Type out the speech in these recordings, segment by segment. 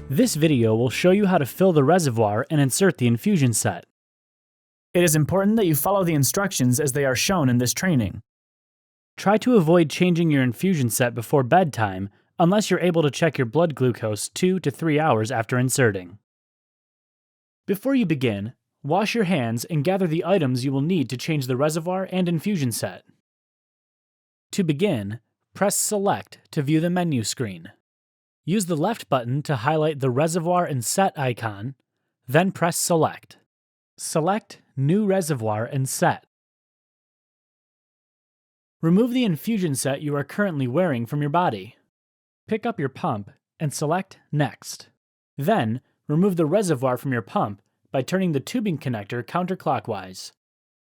This video will show you how to fill the reservoir and insert the infusion set. It is important that you follow the instructions as they are shown in this training. Try to avoid changing your infusion set before bedtime unless you're able to check your blood glucose 2 to 3 hours after inserting. Before you begin, wash your hands and gather the items you will need to change the reservoir and infusion set. To begin, press Select to view the menu screen. Use the left button to highlight the reservoir and set icon, then press Select. Select New Reservoir and Set. Remove the infusion set you are currently wearing from your body. Pick up your pump and select Next. Then, remove the reservoir from your pump by turning the tubing connector counterclockwise.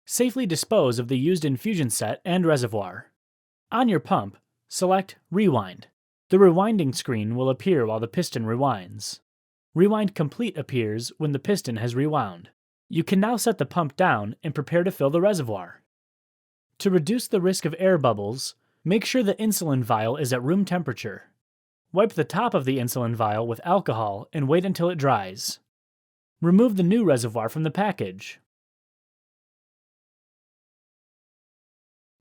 Safely dispose of the used infusion set and reservoir. On your pump, select Rewind. The rewinding screen will appear while the piston rewinds. Rewind Complete appears when the piston has rewound. You can now set the pump down and prepare to fill the reservoir. To reduce the risk of air bubbles, make sure the insulin vial is at room temperature. Wipe the top of the insulin vial with alcohol and wait until it dries. Remove the new reservoir from the package.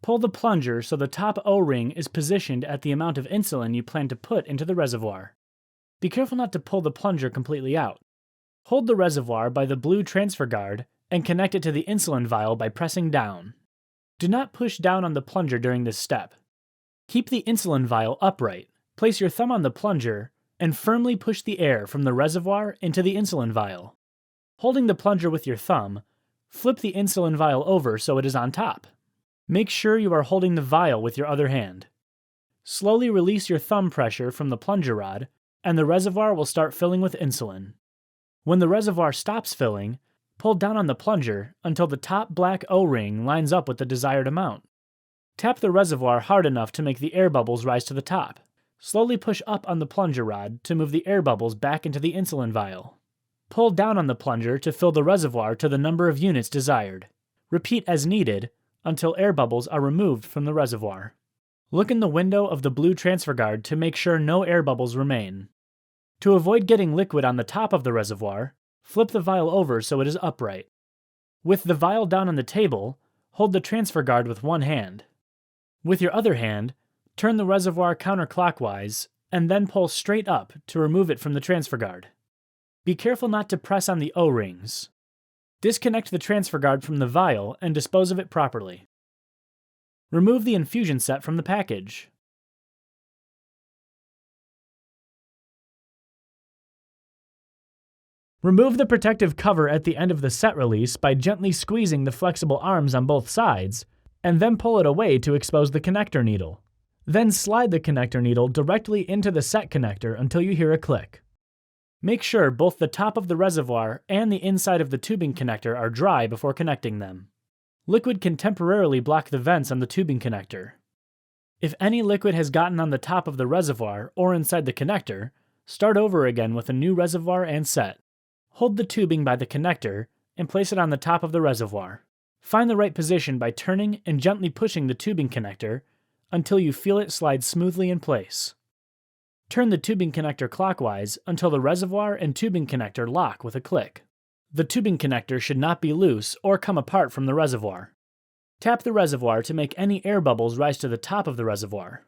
Pull the plunger so the top O-ring is positioned at the amount of insulin you plan to put into the reservoir. Be careful not to pull the plunger completely out. Hold the reservoir by the blue transfer guard and connect it to the insulin vial by pressing down. Do not push down on the plunger during this step. Keep the insulin vial upright. Place your thumb on the plunger and firmly push the air from the reservoir into the insulin vial. Holding the plunger with your thumb, flip the insulin vial over so it is on top. Make sure you are holding the vial with your other hand. Slowly release your thumb pressure from the plunger rod, and the reservoir will start filling with insulin. When the reservoir stops filling, pull down on the plunger until the top black O-ring lines up with the desired amount. Tap the reservoir hard enough to make the air bubbles rise to the top. Slowly push up on the plunger rod to move the air bubbles back into the insulin vial. Pull down on the plunger to fill the reservoir to the number of units desired. Repeat as needed until air bubbles are removed from the reservoir. Look in the window of the blue transfer guard to make sure no air bubbles remain. To avoid getting liquid on the top of the reservoir, flip the vial over so it is upright. With the vial down on the table, hold the transfer guard with one hand. With your other hand, turn the reservoir counterclockwise and then pull straight up to remove it from the transfer guard. Be careful not to press on the O-rings. Disconnect the transfer guard from the vial and dispose of it properly. Remove the infusion set from the package. Remove the protective cover at the end of the set release by gently squeezing the flexible arms on both sides, and then pull it away to expose the connector needle. Then slide the connector needle directly into the set connector until you hear a click. Make sure both the top of the reservoir and the inside of the tubing connector are dry before connecting them. Liquid can temporarily block the vents on the tubing connector. If any liquid has gotten on the top of the reservoir or inside the connector, start over again with a new reservoir and set. Hold the tubing by the connector and place it on the top of the reservoir. Find the right position by turning and gently pushing the tubing connector until you feel it slide smoothly in place. Turn the tubing connector clockwise until the reservoir and tubing connector lock with a click. The tubing connector should not be loose or come apart from the reservoir. Tap the reservoir to make any air bubbles rise to the top of the reservoir.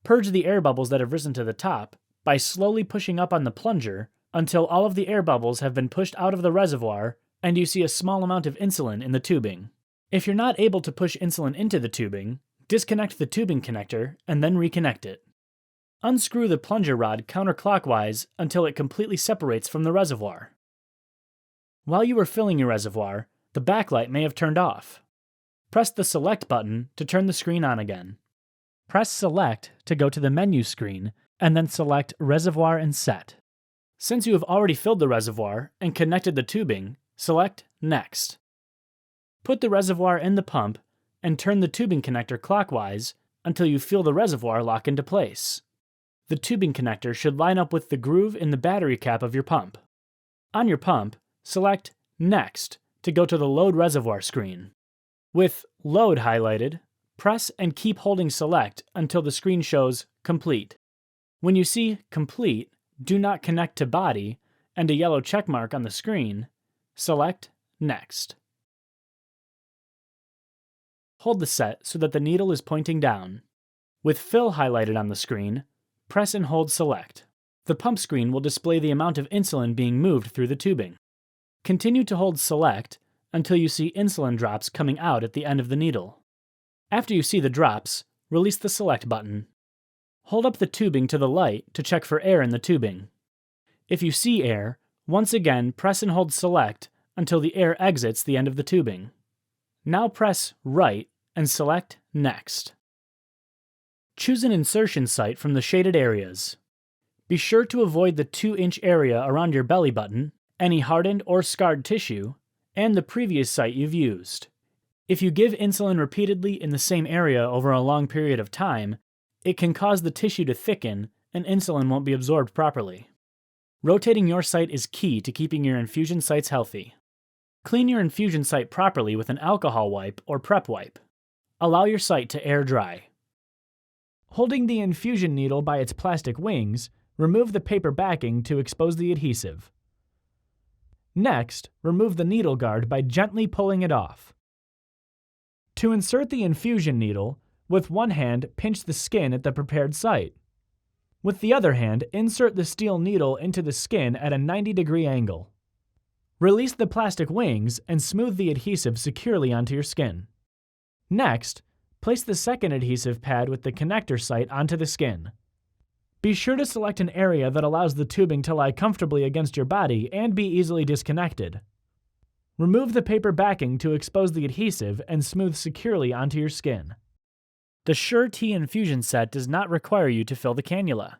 Purge the air bubbles that have risen to the top by slowly pushing up on the plunger until all of the air bubbles have been pushed out of the reservoir and you see a small amount of insulin in the tubing. If you're not able to push insulin into the tubing, disconnect the tubing connector and then reconnect it. Unscrew the plunger rod counterclockwise until it completely separates from the reservoir. While you are filling your reservoir, the backlight may have turned off. Press the Select button to turn the screen on again. Press Select to go to the menu screen and then select Reservoir and Set. Since you have already filled the reservoir and connected the tubing, select Next. Put the reservoir in the pump and turn the tubing connector clockwise until you feel the reservoir lock into place. The tubing connector should line up with the groove in the battery cap of your pump. On your pump, select Next to go to the Load Reservoir screen. With Load highlighted, press and keep holding Select until the screen shows Complete. When you see Complete, Do not connect to body, and a yellow check mark on the screen, select Next. Hold the set so that the needle is pointing down. With Fill highlighted on the screen, press and hold Select. The pump screen will display the amount of insulin being moved through the tubing. Continue to hold Select until you see insulin drops coming out at the end of the needle. After you see the drops, release the Select button. Hold up the tubing to the light to check for air in the tubing. If you see air, once again press and hold Select until the air exits the end of the tubing. Now press Right and select Next. Choose an insertion site from the shaded areas. Be sure to avoid the 2-inch area around your belly button, any hardened or scarred tissue, and the previous site you've used. If you give insulin repeatedly in the same area over a long period of time, it can cause the tissue to thicken and insulin won't be absorbed properly. Rotating your site is key to keeping your infusion sites healthy. Clean your infusion site properly with an alcohol wipe or prep wipe. Allow your site to air dry. Holding the infusion needle by its plastic wings, remove the paper backing to expose the adhesive. Next, remove the needle guard by gently pulling it off. To insert the infusion needle, with one hand pinch the skin at the prepared site. With the other hand, insert the steel needle into the skin at a 90-degree angle. Release the plastic wings and smooth the adhesive securely onto your skin. Next, place the second adhesive pad with the connector site onto the skin. Be sure to select an area that allows the tubing to lie comfortably against your body and be easily disconnected. Remove the paper backing to expose the adhesive and smooth securely onto your skin. The Sure-T infusion set does not require you to fill the cannula.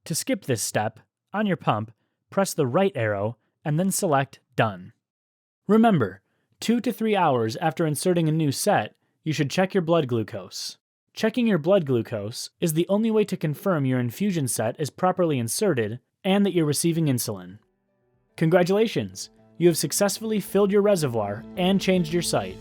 To skip this step, on your pump, press the right arrow and then select Done. Remember, 2 to 3 hours after inserting a new set, you should check your blood glucose. Checking your blood glucose is the only way to confirm your infusion set is properly inserted and that you're receiving insulin. Congratulations! You have successfully filled your reservoir and changed your site.